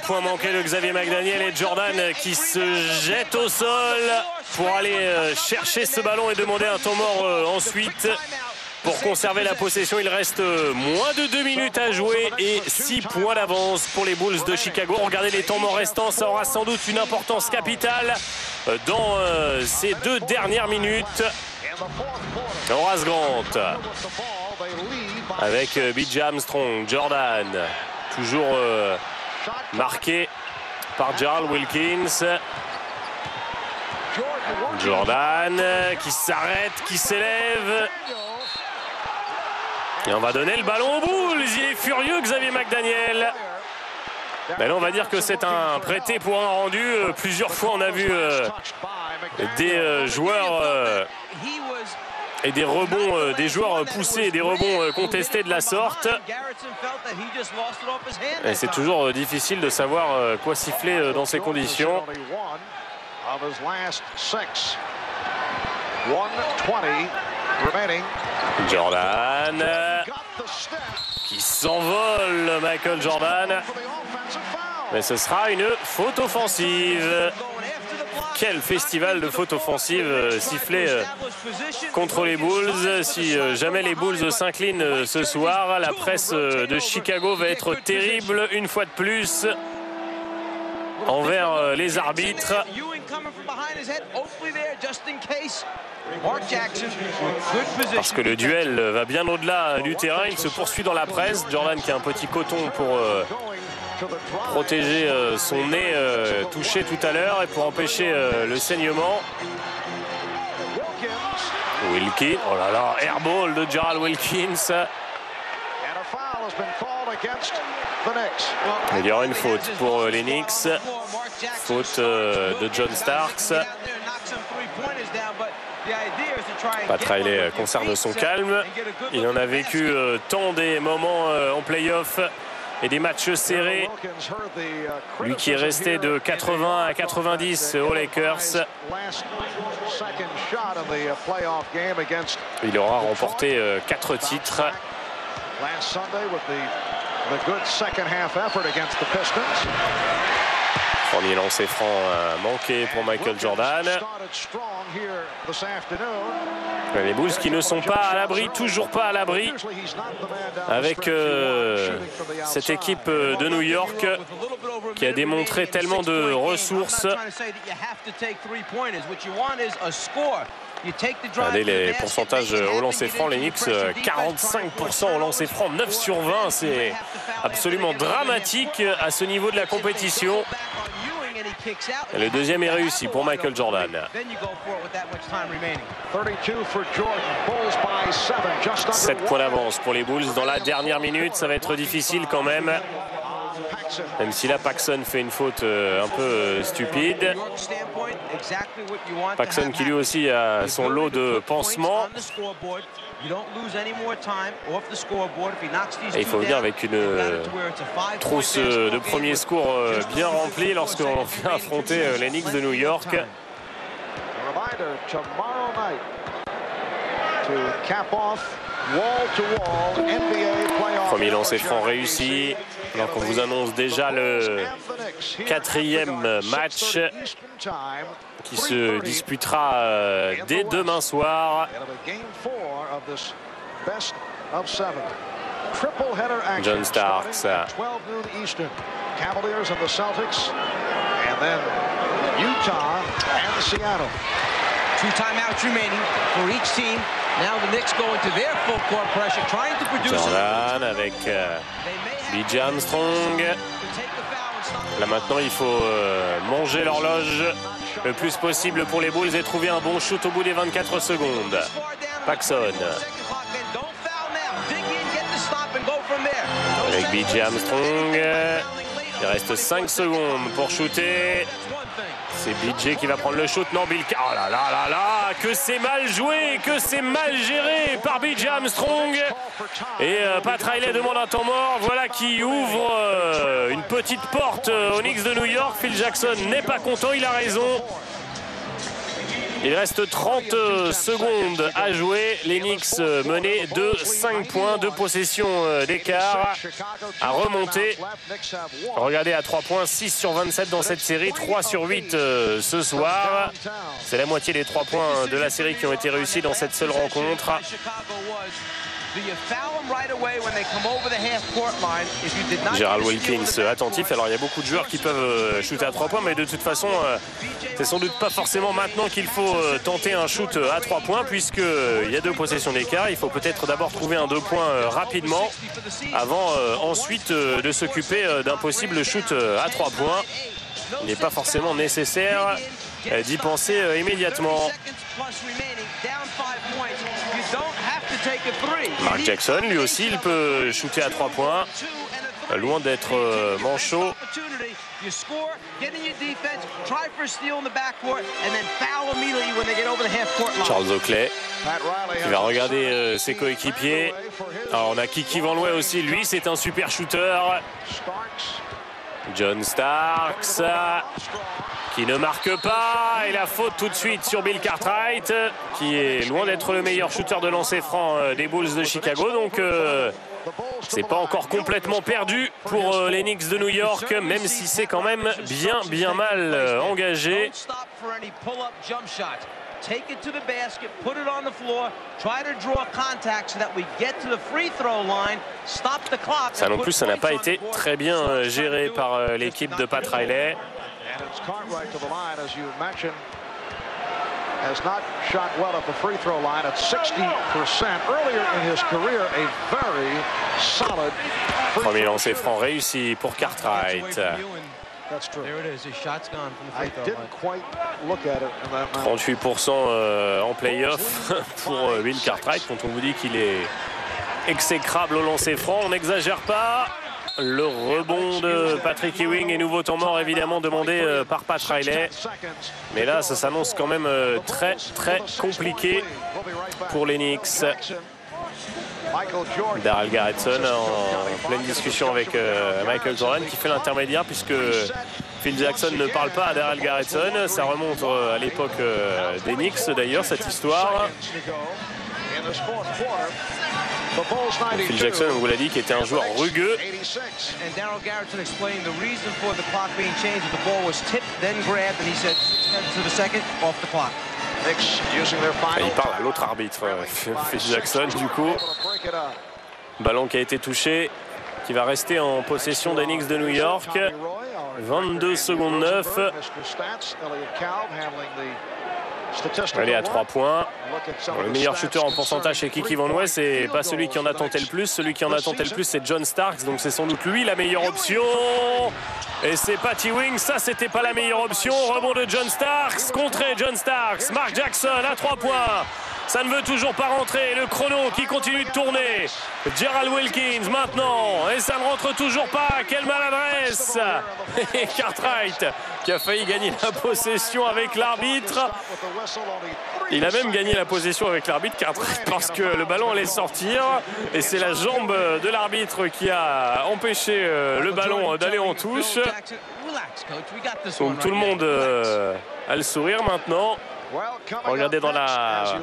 point manqué de Xavier McDaniel et Jordan qui se jette au sol pour aller chercher ce ballon et demander un temps mort ensuite. Pour conserver la possession, il reste moins de 2 minutes à jouer et 6 points d'avance pour les Bulls de Chicago. Regardez les temps morts restants, ça aura sans doute une importance capitale dans ces 2 dernières minutes. Horace Grant avec B.J. Armstrong, Jordan, toujours marqué par Gerald Wilkins. Jordan qui s'arrête, qui s'élève. Et on va donner le ballon aux Bulls. Il est furieux, Xavier McDaniel. Mais là, on va dire que c'est un prêté pour un rendu. Plusieurs fois, on a vu des joueurs et des rebonds, des joueurs poussés et des rebonds contestés de la sorte. Et c'est toujours difficile de savoir quoi siffler dans ces conditions. Jordan qui s'envole, Michael Jordan. Mais ce sera une faute offensive. Quel festival de fautes offensives sifflé contre les Bulls. Si jamais les Bulls s'inclinent ce soir, la presse de Chicago va être terrible une fois de plus envers les arbitres. Parce que le duel va bien au-delà du terrain, il se poursuit dans la presse. Jordan qui a un petit coton pour protéger son nez touché tout à l'heure et pour empêcher le saignement. Wilkins, oh là là, airball de Gerald Wilkins. Il y aura une faute pour les Knicks. Faute de John Starks. Pat Riley conserve son calme. Il en a vécu tant des moments en play-off et des matchs serrés. Lui qui est resté de 80 à 90 aux Lakers. Il aura remporté 4 titres. Premier lancer franc manqué pour Michael Jordan. Les Bulls qui ne sont pas à l'abri, toujours pas à l'abri, avec cette équipe de New York qui a démontré tellement de ressources. Regardez les pourcentages au lancer franc, les Knicks 45% au lancer franc, 9 sur 20, c'est absolument dramatique à ce niveau de la compétition. Et le deuxième est réussi pour Michael Jordan. 7 points d'avance pour les Bulls dans la dernière minute, ça va être difficile quand même. Même si là Paxson fait une faute un peu stupide. Paxson qui lui aussi a son lot de pansements. Et il faut venir avec une trousse de premier secours bien remplie lorsqu'on vient affronter les Knicks de New York. Premier lancer franc réussi. Donc on vous annonce déjà le 4e match qui se disputera dès demain soir. John Starks. Two timeouts remaining for each team. Now the Knicks go into their full court pressure, trying to produce. Jordan avec B.J. Armstrong. Là maintenant, il faut manger l'horloge le plus possible pour les Bulls et trouver un bon shoot au bout des 24 secondes. Paxson. Avec B.J. Armstrong. Il reste 5 secondes pour shooter. C'est BJ qui va prendre le shoot. Non, Bill. Oh là là là là. Que c'est mal joué, que c'est mal géré par BJ Armstrong. Et Pat Riley demande un temps mort. Voilà qui ouvre une petite porte aux Knicks de New York. Phil Jackson n'est pas content, il a raison. Il reste 30 secondes à jouer. Les Knicks menaient de 5 points, 2 possessions d'écart à remonter. Regardez à 3 points, 6 sur 27 dans cette série, 3 sur 8 ce soir. C'est la moitié des 3 points de la série qui ont été réussis dans cette seule rencontre. Gerald Wilkins attentif. Alors il y a beaucoup de joueurs qui peuvent shooter à 3 points, mais de toute façon c'est sans doute pas forcément maintenant qu'il faut tenter un shoot à 3 points, puisqu'il y a 2 possessions d'écart. Il faut peut-être d'abord trouver un 2 points rapidement avant ensuite de s'occuper d'un possible shoot à 3 points. Il n'est pas forcément nécessaire d'y penser immédiatement. Mark Jackson, lui aussi, il peut shooter à 3 points. Loin d'être manchot. Charles Oakley qui va regarder ses coéquipiers. Alors on a Kiki Van Looy aussi, lui c'est un super shooter. John Starks qui ne marque pas, et la faute tout de suite sur Bill Cartwright qui est loin d'être le meilleur shooter de lancer franc des Bulls de Chicago. Donc c'est pas encore complètement perdu pour les Knicks de New York, même si c'est quand même bien mal engagé. Take it to the basket, put it on the floor, try to draw contact so that we get to the free throw line, stop the clock. Ça non plus, ça n'a pas été très bien géré par l'équipe de Pat Riley. Has not shot well at the free throw line at 60%. Earlier in his career, a very solid. Premier lancer franc réussi pour Cartwright. 38% en play-off pour Bill Cartwright. Quand on vous dit qu'il est exécrable au lancer franc, on n'exagère pas. Le rebond de Patrick Ewing et nouveau temps mort évidemment demandé par Pat Riley. Mais là, ça s'annonce quand même très compliqué pour les Knicks. Daryl Garretson en pleine discussion avec Michael Jordan qui fait l'intermédiaire, puisque Phil Jackson ne parle pas à Daryl Garretson. Ça remonte à l'époque des Knicks d'ailleurs, cette histoire. Phil Jackson, on vous l'a dit, qui était un joueur rugueux. Il parle à l'autre arbitre, Phil Jackson, du coup. Ballon qui a été touché, qui va rester en possession des Knicks de New York. 22 secondes 9. Allez, à 3 points. Bon, le meilleur shooter en pourcentage chez Kiki Van Looy, c'est pas celui qui en a tenté le plus. Celui qui en a tenté le plus, c'est John Starks. Donc c'est sans doute lui la meilleure option. Et c'est Pat Ewing. Ça, c'était pas la meilleure option. Rebond de John Starks. Contré John Starks. Mark Jackson à 3 points. Ça ne veut toujours pas rentrer. Le chrono qui continue de tourner. Gerald Wilkins maintenant. Et ça ne rentre toujours pas. Quelle maladresse. Et Cartwright qui a failli gagner la possession avec l'arbitre. Il a même gagné la possession avec l'arbitre, Cartwright, parce que le ballon allait sortir. Et c'est la jambe de l'arbitre qui a empêché le ballon d'aller en touche. Donc tout le monde a le sourire maintenant. Regardez dans la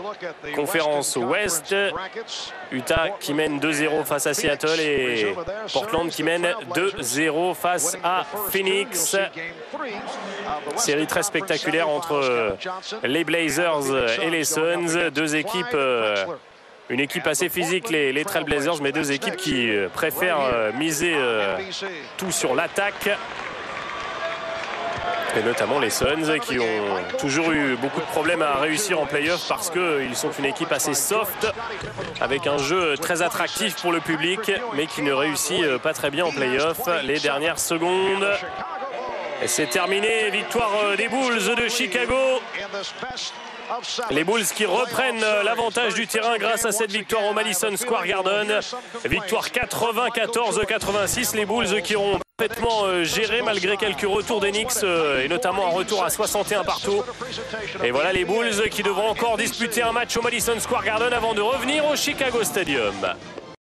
conférence Ouest, Utah qui mène 2-0 face à Seattle et Portland qui mène 2-0 face à Phoenix. Série très spectaculaire entre les Blazers et les Suns. Deux équipes, une équipe assez physique, les Trail Blazers, mais deux équipes qui préfèrent miser tout sur l'attaque. Et notamment les Suns qui ont toujours eu beaucoup de problèmes à réussir en play-off parce qu'ils sont une équipe assez soft avec un jeu très attractif pour le public mais qui ne réussit pas très bien en play-off. Les dernières secondes. Et c'est terminé, victoire des Bulls de Chicago. Les Bulls qui reprennent l'avantage du terrain grâce à cette victoire au Madison Square Garden. Victoire 94-86. Les Bulls qui auront parfaitement géré malgré quelques retours des Knicks et notamment un retour à 61 partout. Et voilà les Bulls qui devront encore disputer un match au Madison Square Garden avant de revenir au Chicago Stadium.